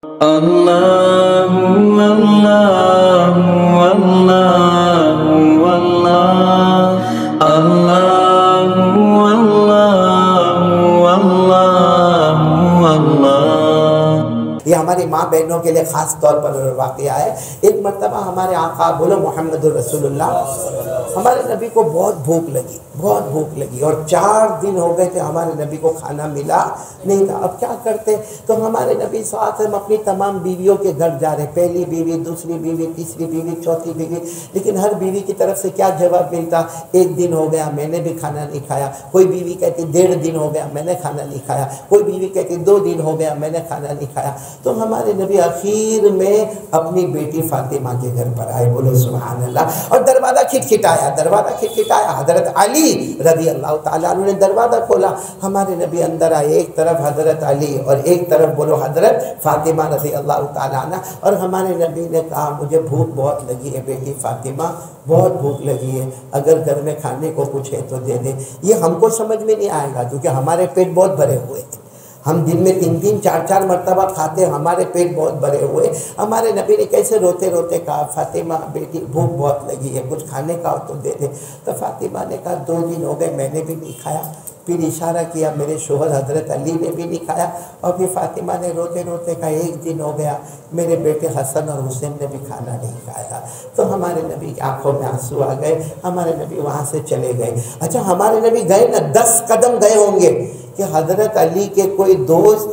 اللہ اللہ اللہ اللہ اللہ اللہ اللہ۔ یہ ہماری ماں بہنوں کے لیے خاص طور پر واقعہ ہے۔ ایک مرتبہ ہمارے آقا بولو محمد رسول اللہ، ہمارے نبی کو بہت بھوک لگی اور 4 دن ہو گئے تھے ہمارے نبی کو کھانا ملا نہیں تھا۔ اب کیا کرتے؟ تو ہمارے نبی صلی اللہ علیہ وسلم اپنی تمام بیویوں کے گھر جا رہے، پہلی بیوی، دوسری بیوی، تیسری بیوی، چوتھی بیوی، لیکن ہر بیوی کی طرف سے کیا جواب ملتا؟ 1 دن ہو گیا میں نے بھی کھانا نہیں کھایا۔ کوئی بیوی کہتی 1.5 دن ہو گیا میں نے کھانا نہیں کھایا۔ کوئی بیوی کہتی 2 دن ہو گیا میں نے کھانا نہیں کھایا۔ تو ہمارے نبی آخر میں اپنی بیٹی فاطمہ کے گھر پر آئے، بولو سبحان اللہ، اور دروازہ کھٹکھٹایا۔ حضرت علی رضی اللہ تعالیٰ عنہ نے دروازہ کھولا، ہمارے نبی اندر آئے، ایک طرف حضرت علی اور ایک طرف بولو حضرت فاطمہ رضی اللہ تعالیٰ عنہ، اور ہمارے نبی نے کہا مجھے بھوک بہت لگی ہے بیٹی فاطمہ، بہت بھوک لگی ہے، اگر گھر میں کھانے کو کچھ ہے تو دے دے۔ یہ ہم کو سمجھ میں نہیں آئے گا کیونکہ ہمارے پیٹ بہت بھرے ہوئے ہیں، ہم دن میں 3 4 مرتبہ کھاتے ہیں، ہمارے پیٹ بہت بھرے ہوئے۔ ہمارے نبی نے کیسے روتے روتے کہا فاطمہ بیٹی بھوک بہت لگی ہے، کچھ کھانے کا ہو تو دے دے۔ تو فاطمہ نے کہا 2 دن ہو گئے میں نے بھی نہیں کھایا۔ پھر اشارہ کیا میرے شوہر حضرت علی نے بھی نہیں کھایا، اور پھر فاطمہ نے روتے روتے کہا 1 دن ہو گیا میرے بیٹے حسن اور حسین نے بھی کھانا نہیں کھایا۔ تو ہمارے نبی کی آنکھوں میں آنسو آ گئے، ہمارے نبی وہاں سے چلے گئے۔ اچھا ہمارے نبی گئے نا 10 قدم گئے ہوں گے کہ حضرت علی کے کوئی دوست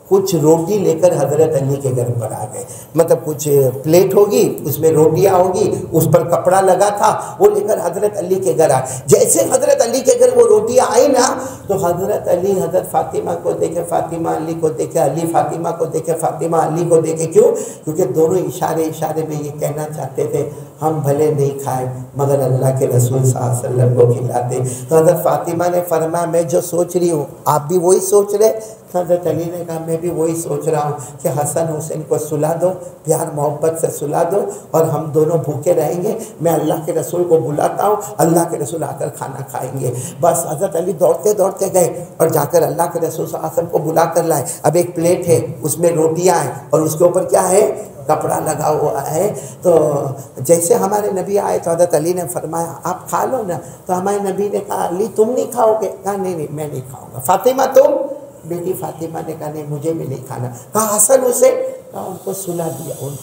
کچھ روٹی لے کر حضرت علی کے گھر پر آ گئے، مطلب کچھ پلیٹ ہوگی اس میں روٹیاں ہوگی، اس پر کپڑا لگا تھا، وہ لے کر حضرت علی کے گھر آئے۔ جیسے حضرت علی کے گھر وہ روٹیاں آئی نا تو حضرت علی حضرت فاطمہ کو دیکھے، فاطمہ علی کو دیکھے، علی فاطمہ کو دیکھے، فاطمہ علی کو دیکھے۔ کیوں؟ کیونکہ دونوں اشارے میں یہ کہنا چاہتے تھے ہم بھلے نہیں کھائے مگر اللہ کے رسول صلی اللہ علیہ وسلم کو کھلاتے۔ تو حضرت فاطمہ نے فرمایا میں جو سوچ رہی ہوں آپ بھی وہی سوچ رہے؟ حضرت علی نے کہا میں بھی وہی سوچ رہا ہوں کہ حسن حسین کو سلا دو، پیار محبت سے سلا دو، اور ہم دونوں بھوکے رہیں گے، میں اللہ کے رسول کو بلاتا ہوں، اللہ کے رسول آ کر کھانا کھائیں گے۔ بس حضرت علی دوڑتے دوڑتے گئے اور جا کر اللہ کے رسول صلی اللہ علیہ وسلم کو بلا کر لائے۔ اب ایک پلیٹ ہے اس میں روٹیاں ہیں اور اس کے اوپر کیا ہے؟ کپڑا لگا ہوا ہے۔ تو جیسے ہمارے نبی آئے تو حضرت علی نے فرمایا آپ کھا لو نا۔ تو ہمارے نبی نے کہا علی تم نہیں کھاؤ گے؟ کہا نہیں میں نہیں کھاؤں گا۔ فاطمہ تم؟ بیٹی فاطمہ نے کہا نہیں مجھے بھی نہیں کھانا۔ کہا حسن حسین؟ کہا ان کو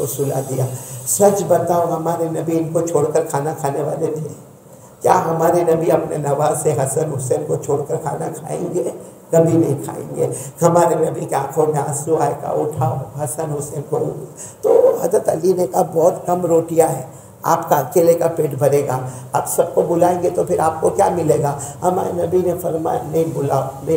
سلا دیا۔ سچ بتاؤ ہمارے نبی ان کو چھوڑ کر کھانا کھانے والے تھے؟ کیا ہمارے نبی اپنے نواسے حسن حسین کو چھوڑ کر کھانا کھائیں گے؟ کبھی نہیں کھائیں گے۔ ہمارے نبی کی آنکھوں میں آنسو آئے، کہا اٹھاؤ حسن حسین کو۔ تو حضرت علی نے کہا بہت کم روٹیاں ہیں، آپ کا اکیلے کا پیٹ بھرے گا، آپ سب کو بلائیں گے تو پھر آپ کو کیا ملے گا؟ ہمارے نبی نے فرمایا نہیں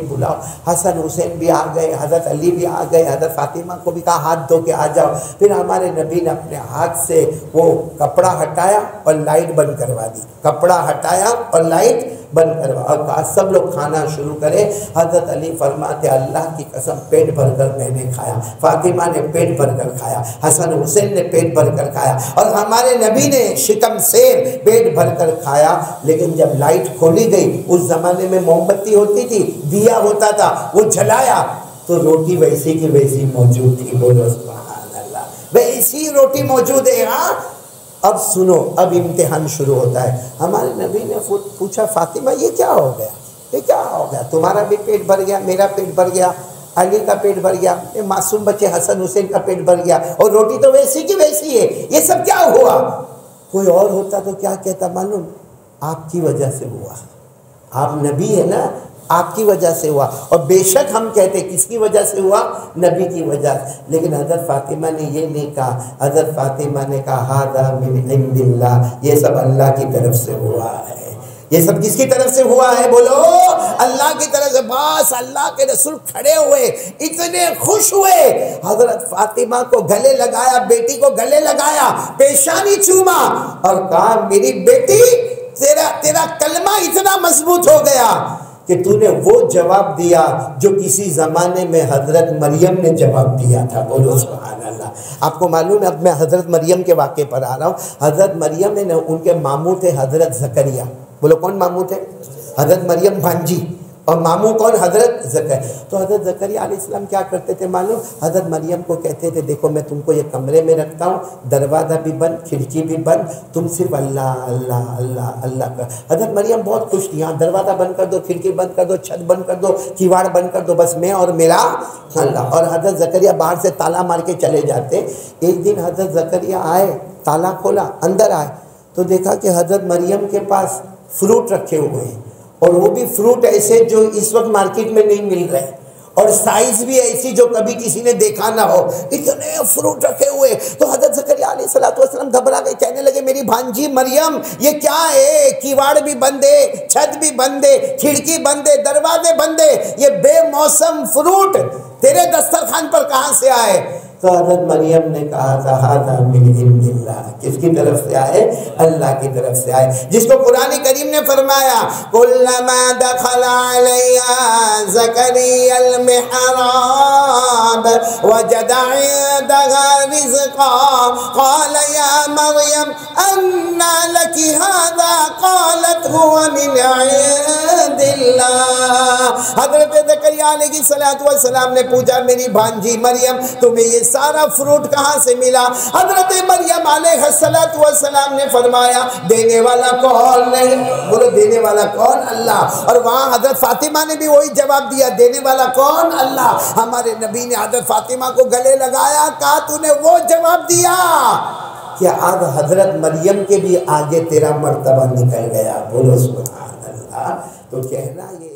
بلاؤ۔ حسن حسین بھی آ گئے، حضرت علی بھی آ گئے، حضرت فاطمہ کو بھی کہا ہاتھ دھو کے آ جاؤ۔ پھر ہمارے نبی نے اپنے ہاتھ سے وہ کپڑا ہٹایا اور لائٹ بند کروا دی، کپڑا ہٹایا اور لائٹ بند کروا، اور کہا سب لوگ کھانا شروع کرے۔ حضرت علی فرماتے اللہ کی قسم پیٹ بھر کر میں نے کھایا، فاطمہ نے پیٹ بھر کر کھایا، حسن حسین نے پیٹ بھر کر کھایا، اور ہمارے نبی نے شکم سیر پیٹ بھر کر کھایا۔ لیکن جب لائٹ کھولی گئی، اس زمانے میں موم بتی ہوتی تھی، دیا ہوتا تھا، وہ جلایا تو روٹی ویسی کی ویسی موجود تھی، بولو سبحان اللہ، ویسی روٹی موجود ہے۔ ہاں اب سنو، اب امتحان شروع ہوتا ہے۔ ہمارے نبی نے پوچھا فاطمہ یہ کیا ہو گیا؟ تمہارا بھی پیٹ بھر گیا، میرا پیٹ بھر گیا، علی کا پیٹ بھر گیا، معصوم بچے حسن حسین کا پیٹ بھر گیا، اور روٹی تو ویسی کی ویسی ہے، یہ سب کیا ہوا؟ کوئی اور ہوتا تو کیا کہتا معلوم؟ آپ کی وجہ سے ہوا، آپ نبی ہے نا، آپ کی وجہ سے ہوا۔ اور بے شک ہم کہتے کس کی وجہ سے ہوا؟ نبی کی وجہ سے۔ لیکن حضرت فاطمہ نے یہ نہیں کہا، حضرت فاطمہ نے کہا ھذا من عند اللہ، یہ سب اللہ کی طرف سے ہوا ہے۔ یہ سب کس کی طرف سے ہوا ہے؟ بولو اللہ کی طرف سے۔ بس اللہ کے رسول کھڑے ہوئے، اتنے خوش ہوئے، حضرت فاطمہ کو گلے لگایا، بیٹی کو گلے لگایا، پیشانی چوما اور کہا میری بیٹی تیرا کلمہ اتنا مضبوط ہو گیا کہ تو نے وہ جواب دیا جو کسی زمانے میں حضرت مریم نے جواب دیا تھا، بولو سبحان اللہ۔ آپ کو معلوم ہے، اب میں حضرت مریم کے واقعے پر آ رہا ہوں۔ حضرت مریم نے ان کے ماموں تھے حضرت زکریا، بولو کون ماموں تھے؟ حضرت مریم بھانجی، اور ماموں کون؟ حضرت زکریا۔ تو حضرت زکریا علیہ السلام کیا کرتے تھے معلوم؟ حضرت مریم کو کہتے تھے دیکھو میں تم کو یہ کمرے میں رکھتا ہوں، دروازہ بھی بند، کھڑکی بھی بند، تم صرف اللہ اللہ اللہ اللہ کر۔ حضرت مریم بہت خوش تھی، ہاں دروازہ بند کر دو، کھڑکی بند کر دو، چھت بند کر دو، کیواڑ بند کر دو، بس میں اور میرا اللہ۔ اور حضرت زکریا باہر سے تالا مار کے چلے جاتے۔ ایک دن حضرت زکریا آئے، تالا کھولا، اندر آئے تو دیکھا کہ حضرت مریم کے پاس فروٹ رکھے ہوئے ہیں، اور وہ بھی فروٹ ایسے جو اس وقت مارکیٹ میں نہیں مل رہے، اور سائز بھی ایسی جو کبھی کسی نے دیکھا نہ ہو، اتنے فروٹ رکھے ہوئے۔ تو حضرت زکریا علیہ السلام گھبرا گئے، کہنے لگے میری بھانجی مریم یہ کیا ہے؟ کیواڑ بھی بند ہے، چھت بھی بند ہے، کھڑکی بند ہے، دروازے بند ہے، یہ بے موسم فروٹ تیرے دسترخوان پر کہاں سے آئے؟ تو حضرت مریم نے کہا تھا ھذا من عند اللہ، کس کی طرف سے آئے؟ اللہ کی طرف سے آئے، جس کو قرآن کریم نے فرمایا کلما دخل علیہا زکریا المحراب وجد عندها رزقا قال یا مریم انا لک ھذا قالت هو من عند اللہ۔ حضرت زکریا علیہ السلام نے پوچھا میری بھانجی مریم تمہیں یہ سارا فروٹ کہاں سے ملا؟ حضرت مریم علیہ السلام نے فرمایا دینے والا کون ہے؟ بولو دینے والا کون؟ اللہ۔ اور وہاں حضرت فاطمہ نے بھی وہی جواب دیا، دینے والا کون؟ اللہ۔ ہمارے نبی نے حضرت فاطمہ کو گلے لگایا، کہا تو نے وہ جواب دیا کہ اب حضرت مریم کے بھی آگے تیرا مرتبہ نکل گیا۔ بولو سبحان اللہ۔ تو کہنا یہ